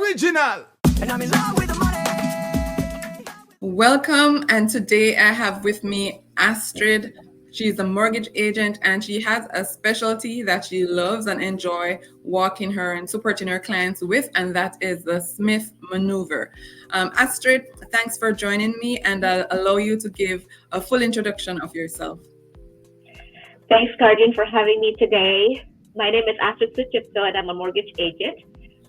original. And I'm in love with the money. Welcome, and today I have with me Astrid. She's a mortgage agent and she has a specialty that she loves and enjoy walking her and supporting her clients with, and that is the Smith maneuver. Astrid, thanks for joining me, and I'll allow you to give a full introduction of yourself. Thanks, Guardian, for having me today. My name is Astrid Suchipto, and I'm a mortgage agent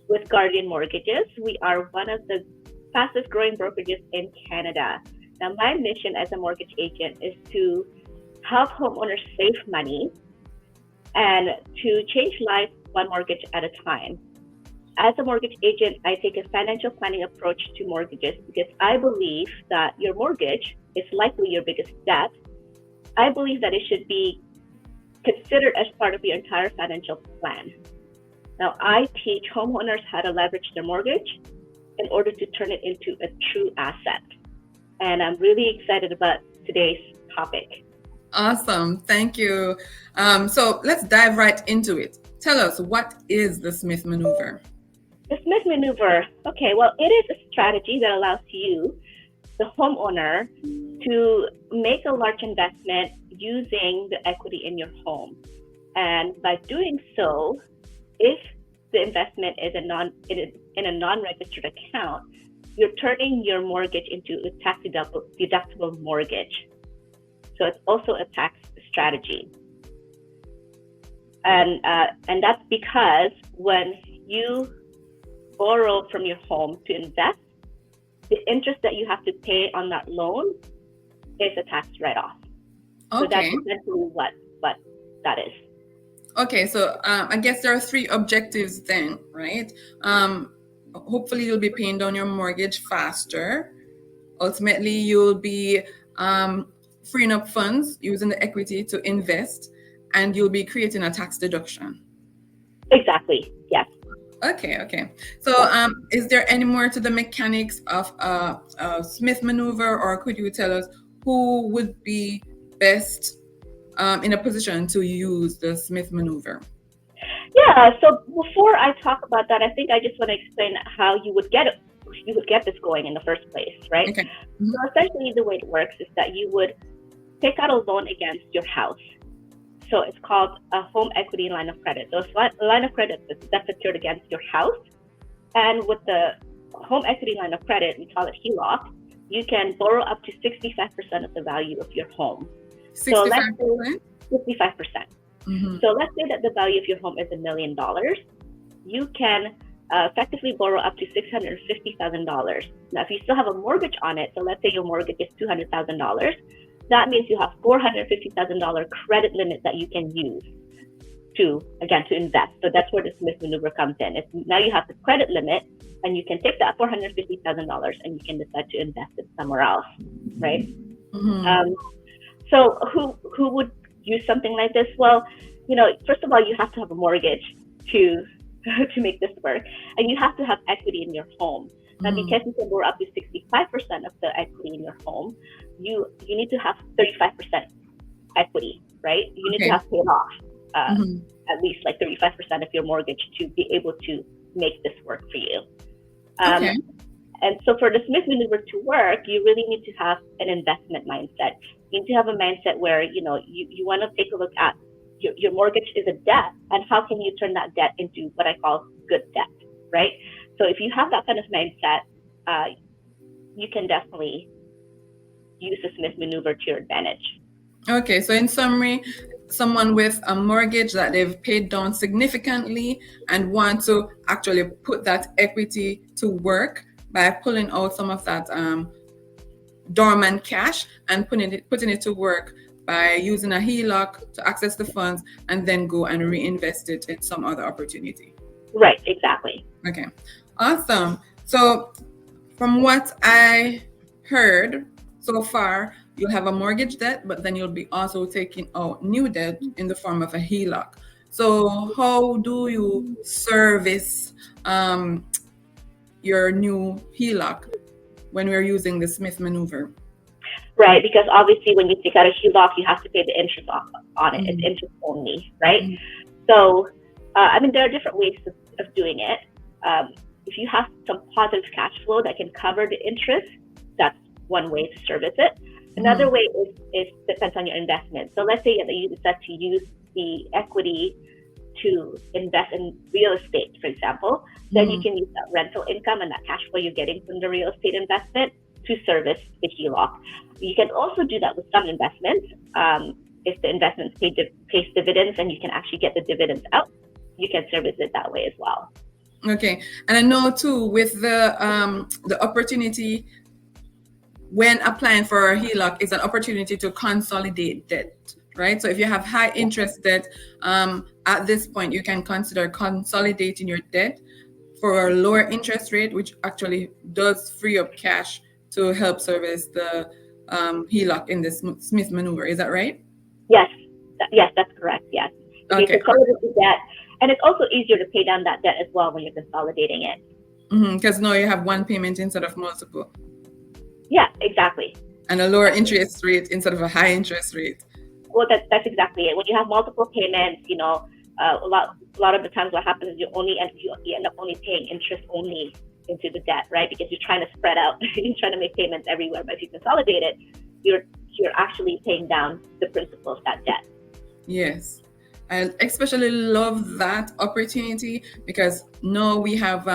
with Guardian Mortgages. We are one of the fastest growing brokerages in Canada. Now, my mission as a mortgage agent is to help homeowners save money and to change lives one mortgage at a time. As a mortgage agent, I take a financial planning approach to mortgages because I believe that your mortgage is likely your biggest debt. I believe that it should be considered as part of your entire financial plan. Now, I teach homeowners how to leverage their mortgage in order to turn it into a true asset. And I'm really excited about today's topic. Awesome. Thank you. So let's dive right into it. Tell us, what is the Smith maneuver? The Smith maneuver. Okay, well, it is a strategy that allows you, the homeowner, to make a large investment using the equity in your home. And by doing so, if the investment is in a non-registered account, you're turning your mortgage into a tax-deductible mortgage. So it's also a tax strategy. And that's because when you borrow from your home to invest, the interest that you have to pay on that loan is a tax write-off. Okay. So that's essentially what that is. Okay, so I guess there are three objectives then, right? Hopefully you'll be paying down your mortgage faster. Ultimately, you'll be freeing up funds using the equity to invest, and you'll be creating a tax deduction. Exactly, yes. Okay. So is there any more to the mechanics of Smith maneuver, or could you tell us who would be best in a position to use the Smith maneuver? Yeah, so before I talk about that, I think I just want to explain how you would get this going in the first place, right? Okay. Mm-hmm. So essentially the way it works is that you would take out a loan against your house. So it's called a home equity line of credit. So it's a line of credit that's secured against your house. And with the home equity line of credit, we call it HELOC, you can borrow up to 65% of the value of your home. 65%? So let's say 55%. Mm-hmm. So let's say that the value of your home is $1 million. You can effectively borrow up to $650,000. Now, if you still have a mortgage on it, so let's say your mortgage is $200,000, that means you have $450,000 credit limit that you can use to invest. So that's where the Smith maneuver comes in. Now you have the credit limit, and you can take that $450,000 and you can decide to invest it somewhere else, right? Mm-hmm. So who would use something like this? Well, first of all, you have to have a mortgage to make this work, and you have to have equity in your home. Now, because you can borrow up to 65% of the equity in your home, you need to have 35% equity, right? You need to have paid off at least like 35% of your mortgage to be able to make this work for you. And so for the Smith maneuver to work, you really need to have an investment mindset. You need to have a mindset where, you want to take a look at your mortgage is a debt, and how can you turn that debt into what I call good debt, right? So if you have that kind of mindset, you can definitely use the Smith maneuver to your advantage. Okay, so in summary, someone with a mortgage that they've paid down significantly and want to actually put that equity to work by pulling out some of that dormant cash and putting it to work by using a HELOC to access the funds and then go and reinvest it in some other opportunity. Right, exactly. Okay, awesome. So from what I heard so far, you'll have a mortgage debt, but then you'll be also taking out new debt in the form of a HELOC. So how do you service your new HELOC when we're using the Smith maneuver? Right, because obviously when you take out a HELOC, you have to pay the interest on it. It's interest only, right? So, there are different ways of doing it. if you have some positive cash flow that can cover the interest, that's one way to service it. Another way is depends on your investment. So let's say that you decide to use the equity to invest in real estate, for example, then you can use that rental income and that cash flow you're getting from the real estate investment to service the HELOC. You can also do that with some investments. If the investment pays dividends and you can actually get the dividends out, you can service it that way as well. Okay, and I know too with the opportunity when applying for a HELOC is an opportunity to consolidate debt, right? So if you have high interest debt, at this point you can consider consolidating your debt for a lower interest rate, which actually does free up cash to help service the HELOC in the Smith maneuver. Is that right? Yes, that's correct. Yes. If Okay. you consolidate the debt, and it's also easier to pay down that debt as well when you're consolidating it. Because now you have one payment instead of multiple. Yeah, exactly. And a lower interest rate instead of a high interest rate. Well, that's exactly it. When you have multiple payments, you know, a lot of the times what happens is you end up only paying interest only into the debt, right? Because you're trying to spread out, you're trying to make payments everywhere. But if you consolidate it, you're actually paying down the principal of that debt. Yes. I especially love that opportunity because now we have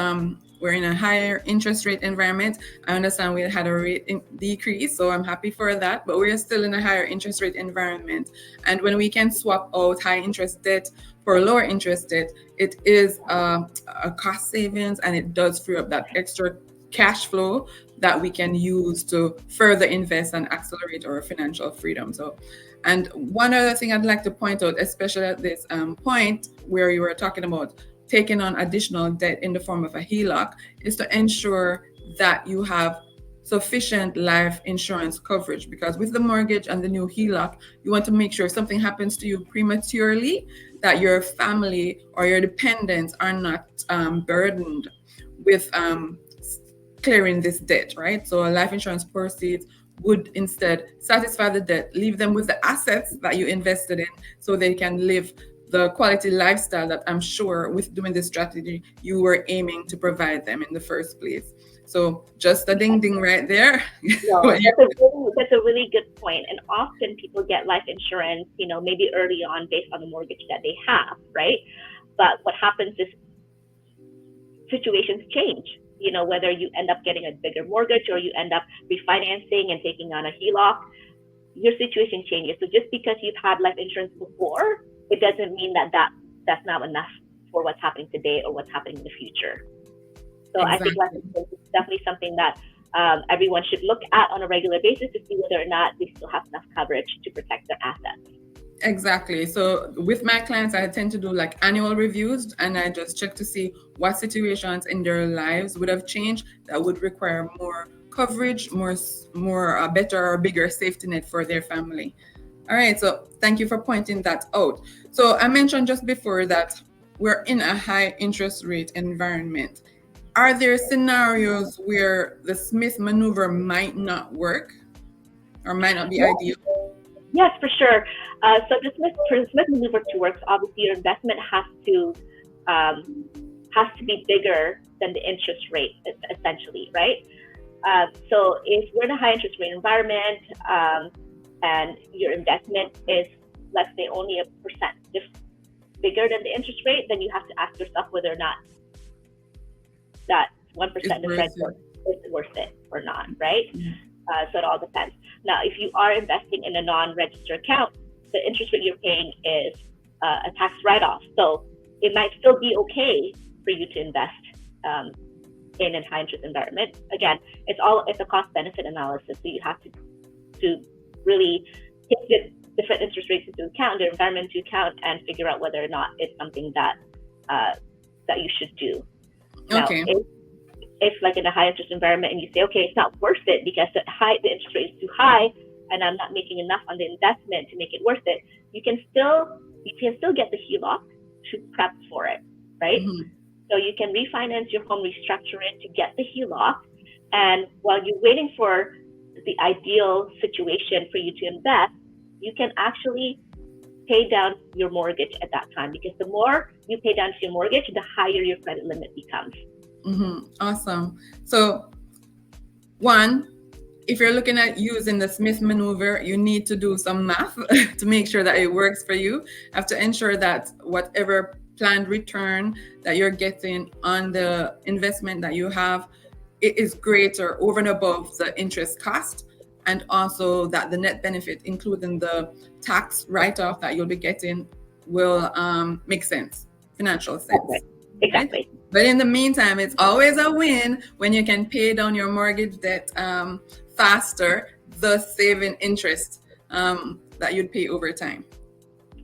we're in a higher interest rate environment. I understand we had a rate decrease, so I'm happy for that, but we're still in a higher interest rate environment. And when we can swap out high interest debt for lower interest debt, it is a cost savings and it does free up that extra cash flow that we can use to further invest and accelerate our financial freedom. So, and one other thing I'd like to point out, especially at this point where you were talking about taking on additional debt in the form of a HELOC, is to ensure that you have sufficient life insurance coverage, because with the mortgage and the new HELOC, you want to make sure if something happens to you prematurely, that your family or your dependents are not burdened with clearing this debt, right? So life insurance proceeds would instead satisfy the debt, leave them with the assets that you invested in so they can live the quality lifestyle that I'm sure with doing this strategy you were aiming to provide them in the first place. So just a ding ding right there. No, that's a really good point. And often people get life insurance, you know, maybe early on based on the mortgage that they have, right? But what happens is situations change. You know, whether you end up getting a bigger mortgage or you end up refinancing and taking on a HELOC, your situation changes. So just because you've had life insurance before, it doesn't mean that's not enough for what's happening today or what's happening in the future. So exactly. I think life insurance is definitely something that everyone should look at on a regular basis to see whether or not they still have enough coverage to protect their assets. Exactly. So with my clients, I tend to do like annual reviews and I just check to see what situations in their lives would have changed that would require more coverage, more better or bigger safety net for their family. All right. So thank you for pointing that out. So I mentioned just before that we're in a high interest rate environment. Are there scenarios where the Smith maneuver might not work or might not be ideal? Yes, for sure. So for the Smith maneuver to work, obviously your investment has to be bigger than the interest rate, essentially, right? So if we're in a high interest rate environment and your investment is, let's say, only 1% bigger than the interest rate, then you have to ask yourself whether or not that 1% difference is worth it or not, right? So it all depends. Now, if you are investing in a non-registered account, the interest rate you're paying is a tax write-off. So it might still be okay for you to invest in a high interest environment. Again, it's a cost-benefit analysis. So you have to really take the different interest rates into account, the environment into account, and figure out whether or not it's something that you should do. Now, Okay. If like in a high interest environment and you say, okay, it's not worth it because the interest rate is too high and I'm not making enough on the investment to make it worth it, you can still get the HELOC to prep for it, right? Mm-hmm. So you can refinance your home, restructure it to get the HELOC. And while you're waiting for the ideal situation for you to invest, you can actually pay down your mortgage at that time, because the more you pay down to your mortgage, the higher your credit limit becomes. Awesome. So, one, if you're looking at using the Smith maneuver, you need to do some math to make sure that it works for you. You have to ensure that whatever planned return that you're getting on the investment that you have, it is greater over and above the interest cost, and also that the net benefit, including the tax write-off that you'll be getting, will make sense, financial sense. Right. Right? Exactly. But in the meantime, it's always a win when you can pay down your mortgage debt faster, thus saving interest that you'd pay over time.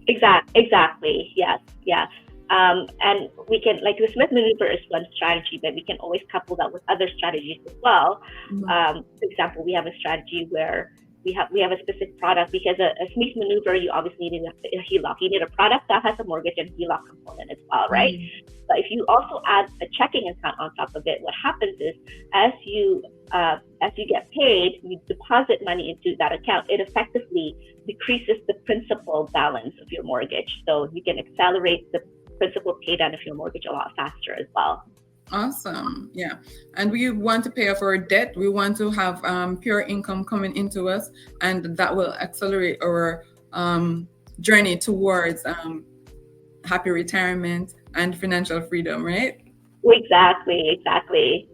Exactly. Yes. Yeah. And we can, like, the Smith maneuver is one strategy, but we can always couple that with other strategies as well. For example, we have a strategy where we have a specific product, because a Smith maneuver, you obviously need a HELOC. You need a product that has a mortgage and HELOC component as well, right? But if you also add a checking account on top of it, what happens is as you get paid, you deposit money into that account. It effectively decreases the principal balance of your mortgage, so you can accelerate the principal pay down of your mortgage a lot faster as well. Awesome. Yeah. And we want to pay off our debt. We want to have pure income coming into us, and that will accelerate our journey towards happy retirement and financial freedom, right? Exactly.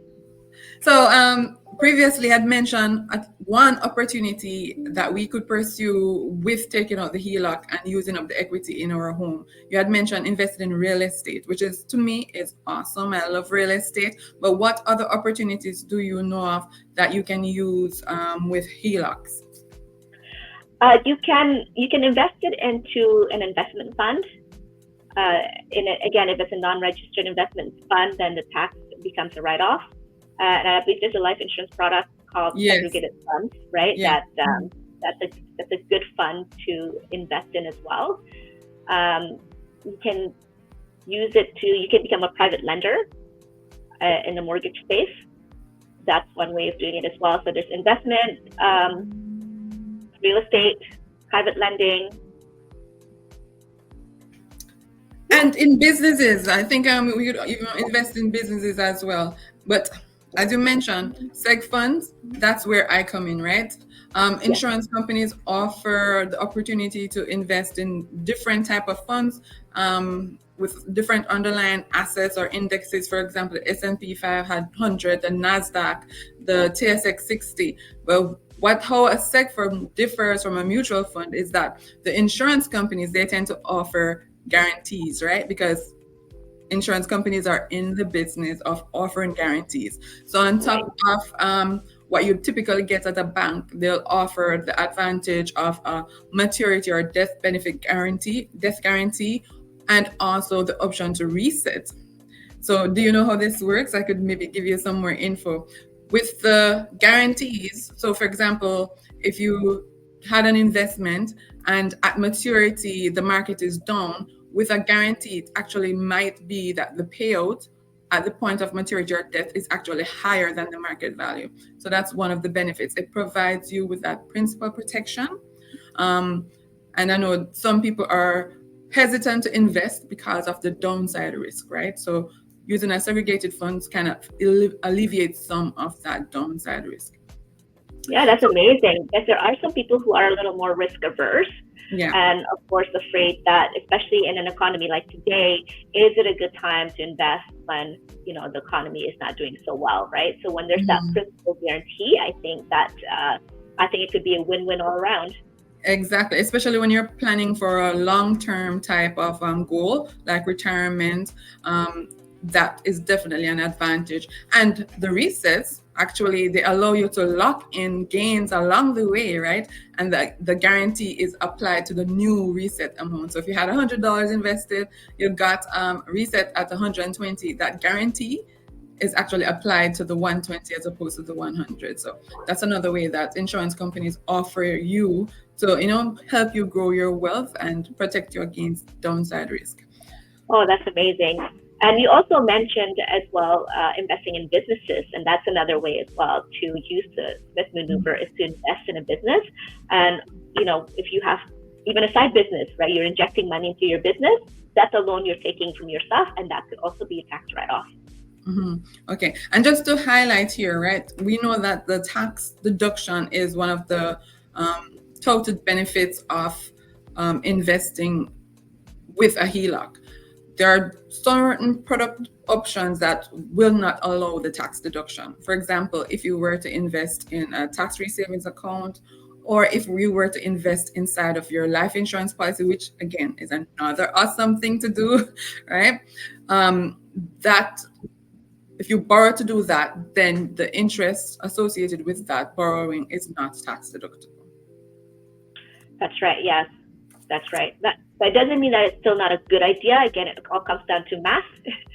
So previously I'd mentioned one opportunity that we could pursue with taking out the HELOC and using up the equity in our home. You had mentioned investing in real estate, which is, to me, is awesome. I love real estate. But what other opportunities do you know of that you can use with HELOCs? You can invest it into an investment fund. Again, if it's a non-registered investment fund, then the tax becomes a write-off. And I believe there's a life insurance product called segregated funds, right? Yeah. That's a good fund to invest in as well. You can use it you can become a private lender in the mortgage space. That's one way of doing it as well. So there's investment, real estate, private lending. And in businesses, I think we could even invest in businesses as well. But as you mentioned, seg funds, that's where I come in, right? Insurance companies offer the opportunity to invest in different type of funds with different underlying assets or indexes. For example, the S&P 500, the NASDAQ, the TSX 60. Well, how a seg fund differs from a mutual fund is that the insurance companies, they tend to offer guarantees, right? Because insurance companies are in the business of offering guarantees. So on top of what you typically get at a bank, they'll offer the advantage of a maturity or death guarantee, and also the option to reset. So do you know how this works? I could maybe give you some more info. With the guarantees, so for example, if you had an investment and at maturity the market is down, with a guarantee, it actually might be that the payout at the point of maturity or death is actually higher than the market value. So that's one of the benefits. It provides you with that principal protection. And I know some people are hesitant to invest because of the downside risk, right? So using a segregated funds kind of alleviates some of that downside risk. Yeah, that's amazing. Because there are some people who are a little more risk averse. Yeah. And of course, afraid that, especially in an economy like today, is it a good time to invest when the economy is not doing so well, right? So when there's that principal guarantee, I think it could be a win-win all around. Exactly, especially when you're planning for a long-term type of goal like retirement. That is definitely an advantage. And the resets, actually, they allow you to lock in gains along the way, right? And the guarantee is applied to the new reset amount. So if you had $100 invested, you got reset at 120. That guarantee is actually applied to the 120 as opposed to the 100. So that's another way that insurance companies offer you to help you grow your wealth and protect you against downside risk. Oh, that's amazing. And you also mentioned as well investing in businesses, and that's another way as well to use the Smith maneuver is to invest in a business. And if you have even a side business, right, you're injecting money into your business, that's a loan you're taking from yourself, and that could also be a tax write-off. Okay, and just to highlight here, right? We know that the tax deduction is one of the touted benefits of investing with a HELOC. There are certain product options that will not allow the tax deduction. For example, if you were to invest in a tax-free savings account, or if you were to invest inside of your life insurance policy, which again is another awesome thing to do, right? That if you borrow to do that, then the interest associated with that borrowing is not tax deductible. That's right. Yes, that's right. That doesn't mean that it's still not a good idea. Again, it all comes down to math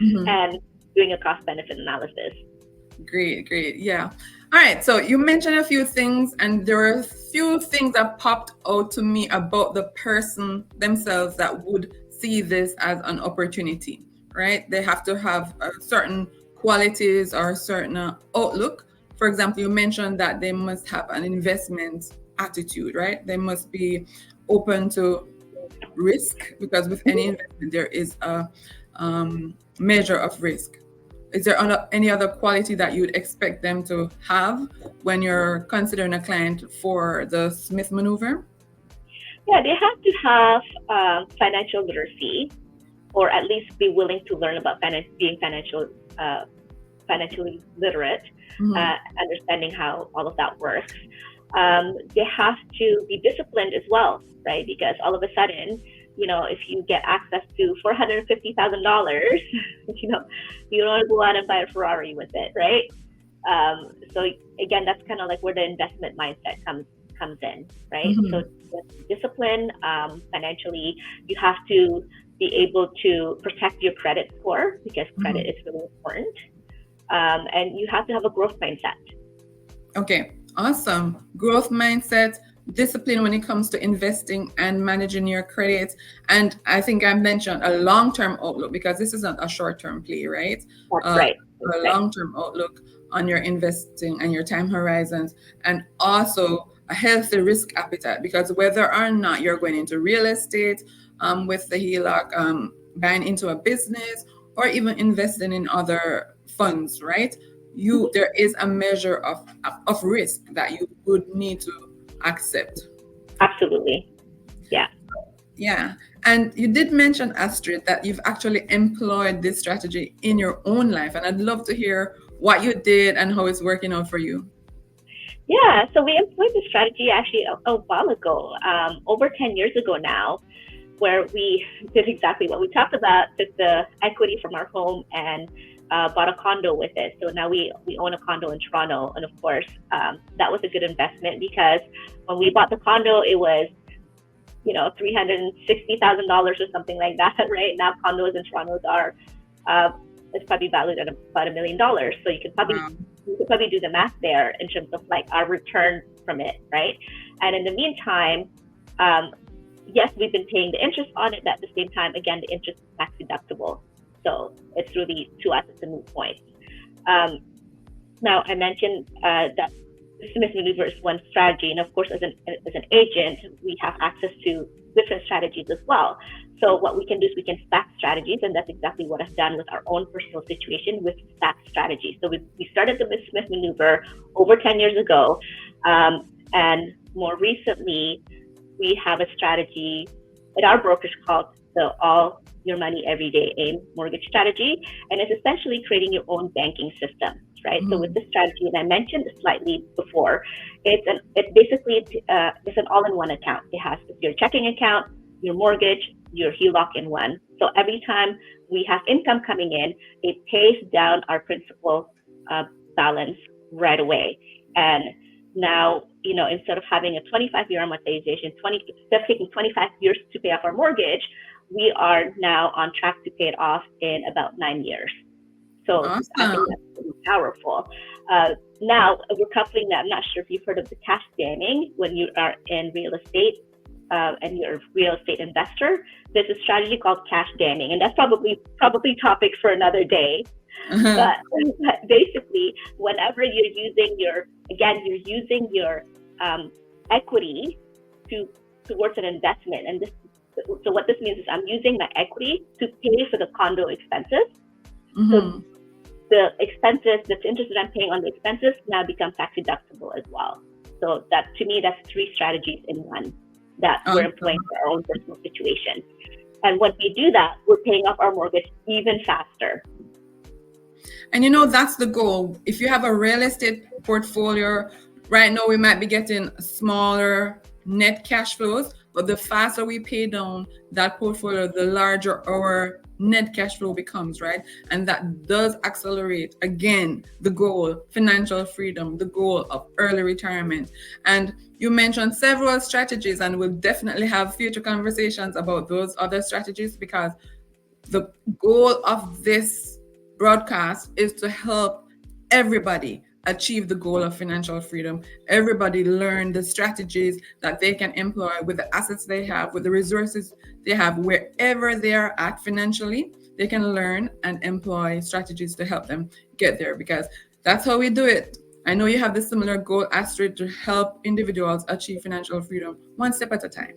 and doing a cost benefit analysis. Great. Yeah. All right. So you mentioned a few things, and there are a few things that popped out to me about the person themselves that would see this as an opportunity, right? They have to have certain qualities or a certain outlook. For example, you mentioned that they must have an investment attitude, right? They must be open to risk, because with any investment, there is a measure of risk. Is there any other quality that you'd expect them to have when you're considering a client for the Smith maneuver? Yeah, they have to have financial literacy, or at least be willing to learn about being financially literate, understanding how all of that works. They have to be disciplined as well, right? Because all of a sudden, if you get access to $450,000, you don't want to go out and buy a Ferrari with it, right? So again, that's kind of like where the investment mindset comes in, right? So discipline, financially, you have to be able to protect your credit score, because credit is really important. And you have to have a growth mindset. Okay, awesome. Growth mindset, discipline when it comes to investing and managing your credit. And I think I mentioned a long-term outlook, because this isn't a short-term play, right? That's right. A long-term outlook on your investing and your time horizons, and also a healthy risk appetite, because whether or not you're going into real estate with the HELOC, buying into a business, or even investing in other funds, right? There is a measure of risk that you would need to accept. Absolutely. Yeah. Yeah. And you did mention, Astrid, that you've actually employed this strategy in your own life. And I'd love to hear what you did and how it's working out for you. Yeah. So we employed this strategy actually a while ago, over 10 years ago now, where we did exactly what we talked about, took the equity from our home and bought a condo with it. So now we own a condo in Toronto. And of course, that was a good investment, because when we bought the condo, it was, $360,000 or something like that, right? Now condos in Toronto are, it's probably valued at about $1 million. So you could probably do the math there in terms of like our return from it, right? And in the meantime, yes, we've been paying the interest on it, but at the same time, again, the interest is tax deductible. So it's really, to us, it's a moot point. Now, I mentioned that the Smith maneuver is one strategy, and of course, as an agent, we have access to different strategies as well. So what we can do is we can stack strategies, and that's exactly what I've done with our own personal situation with stack strategies. So we started the Smith maneuver over 10 years ago, and more recently, we have a strategy at our brokerage called the All Your Money Everyday AIM mortgage strategy, and it's essentially creating your own banking system, right? So with this strategy, and I mentioned slightly before, it's an all-in-one account. It has your checking account, your mortgage, your HELOC in one. So every time we have income coming in, it pays down our principal balance right away. And now, instead of having a 25-year amortization, instead of taking 25 years to pay off our mortgage, we are now on track to pay it off in about 9 years. So Awesome. I think that's pretty powerful. Now we're coupling that. I'm not sure if you've heard of the cash damming when you are in real estate and you're a real estate investor. There's a strategy called cash damming, and that's probably topic for another day. But basically, whenever you're using your equity towards an investment, and so what this means is I'm using my equity to pay for the condo expenses. So the expenses, the interest that I'm paying on the expenses now becomes tax deductible as well. So that, to me, that's 3 strategies in one that we're employing for our own personal situation. And when we do that, we're paying off our mortgage even faster. And that's the goal. If you have a real estate portfolio, right now we might be getting smaller net cash flows, but the faster we pay down that portfolio, the larger our net cash flow becomes, right? And that does accelerate, again, the goal, financial freedom, the goal of early retirement. And you mentioned several strategies, and we'll definitely have future conversations about those other strategies, because the goal of this broadcast is to help everybody achieve the goal of financial freedom. Everybody learn the strategies that they can employ with the assets they have, with the resources they have, wherever they are at financially. They can learn and employ strategies to help them get there, because that's how we do it. I know you have the similar goal, Astrid, to help individuals achieve financial freedom one step at a time.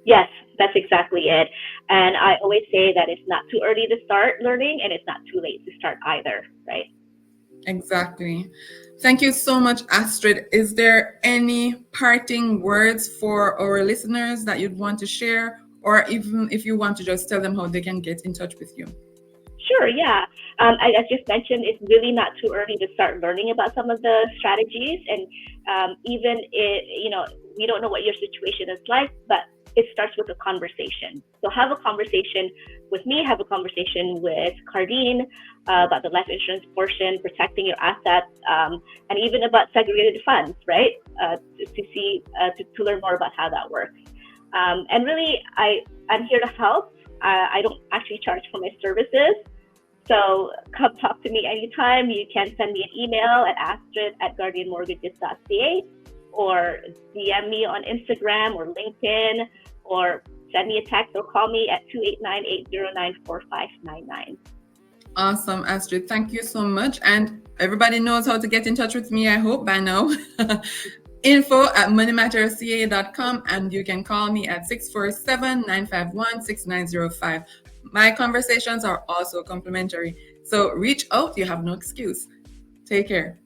Yes, that's exactly it. And I always say that it's not too early to start learning, and it's not too late to start either, right? Exactly. Thank you so much, Astrid. Is there any parting words for our listeners that you'd want to share, or even if you want to just tell them how they can get in touch with you? Sure, yeah. As just mentioned, it's really not too early to start learning about some of the strategies. And even if, we don't know what your situation is like, but it starts with a conversation. So have a conversation with me, have a conversation with Cardine about the life insurance portion, protecting your assets, and even about segregated funds, right? To learn more about how that works. And really, I'm here to help. I don't actually charge for my services. So come talk to me anytime. You can send me an email at astrid@guardianmortgages.ca, or DM me on Instagram or LinkedIn, or send me a text or call me at 289-809-4599. Awesome, Astrid. Thank you so much. And everybody knows how to get in touch with me, I hope, by now. info@moneymattersca.com, and you can call me at 647-951-6905. My conversations are also complimentary, so reach out. You have no excuse. Take care.